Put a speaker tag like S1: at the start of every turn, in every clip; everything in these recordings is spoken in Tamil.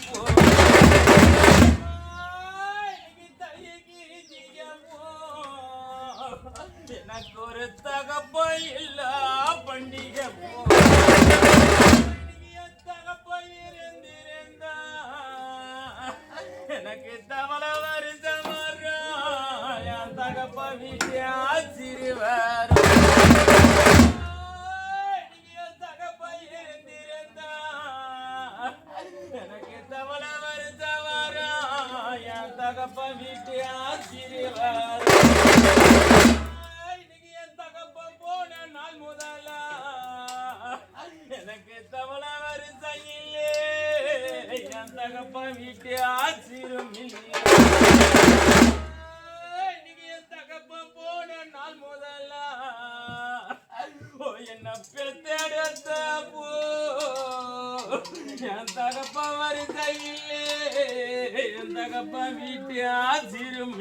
S1: போ எனக்கு ஒரு தகப்ப இல்ல பண்டிகை போ தகப்ப இருந்திருந்தா எனக்கு தவளை வருஷம் வரும் என் தகப்ப வீட்டியா சிறுவர் தகப்ப இருந்திருந்தா எனக்கு தவளை வருஷம் வரும் என் தகப்ப வீட்டியா சிறுவர் எனக்கு தவளை வரிசையிலே என் தகப்ப வீட்டு ஆச்சிரும் இன்னைக்கு என் தகப்ப போன நாள் முதல்ல என்ன பெத்தெடுத்த போ என் தகப்ப வரிசையிலே என் தகப்ப வீட்டு ஆச்சிரும்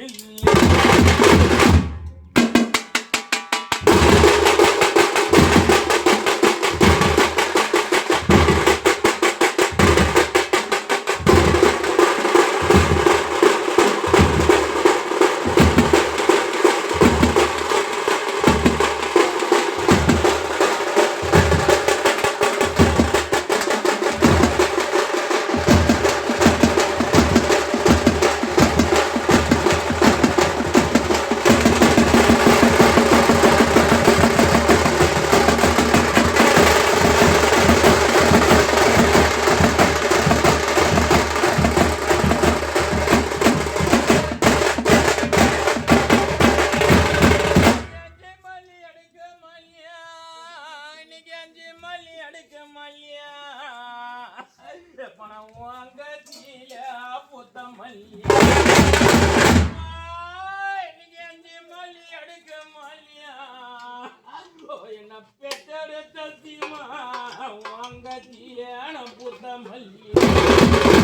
S1: என்ன பெற்றெடுத்த தீமா வாங்க தீயான புத்த மல்லி